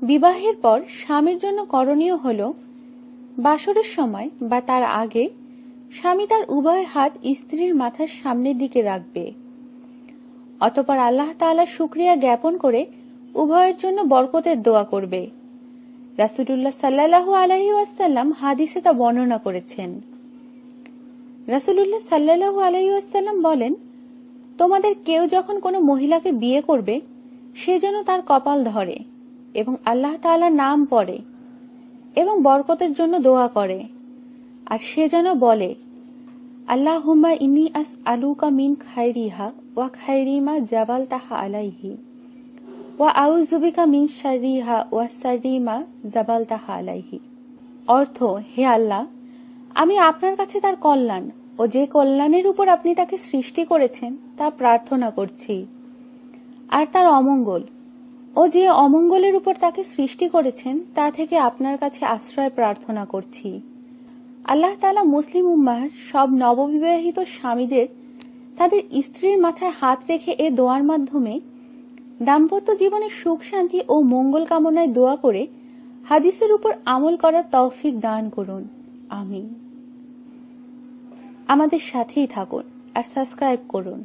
বিবাহের পর স্বামীর জন্য করণীয় হল বাসরের সময় বা তার আগে স্বামী তার উভয় হাত স্ত্রীর মাথার সামনের দিকে রাখবে। অতঃপর আল্লাহ তাআলার শুকরিয়া জ্ঞাপন করে উভয়ের জন্য বরকতের দোয়া করবে। রাসূলুল্লাহ সাল্লাল্লাহু আলাইহি ওয়াসাল্লাম হাদিসে তা বর্ণনা করেছেন। রাসূলুল্লাহ সাল্লাল্লাহু আলাইহি ওয়াসাল্লাম বলেন, তোমাদের কেউ যখন কোনো মহিলাকে বিয়ে করবে সে যেন তার কপাল ধরে এবং আল্লাহ তাআলার নাম পড়ে এবং বরকতের জন্য দোয়া করে, আর সে যেন বলে, আল্লাহুম্মা ইন্নী আসআলুকা মিন খাইরিহা ওয়া খাইরি মা জাবালতাহা আলাইহি ওয়া আউযু বিকা মিন শাররিহা ওয়া শাররি মা জাবালতাহা আলাইহি। অর্থ, হে আল্লাহ, আমি আপনার কাছে তার কল্যাণ ও যে কল্যাণের উপর আপনি তাকে সৃষ্টি করেছেন তা প্রার্থনা করছি, আর তার অমঙ্গল ও যে অমঙ্গলের উপর তাকে সৃষ্টি করেছেন তা থেকে আপনার কাছে আশ্রয় প্রার্থনা করছি। আল্লাহ তাআলা মুসলিম উম্মাহর সব নববিবাহিত স্বামীদের তাদের স্ত্রীর মাথায় হাত রেখে এ দোয়ার মাধ্যমে দাম্পত্য জীবনে সুখ শান্তি ও মঙ্গল কামনায় দোয়া করে হাদিসের উপর আমল করার তৌফিক দান করুন। আমিন। আমাদের সাথেই থাকুন আর সাবস্ক্রাইব করুন।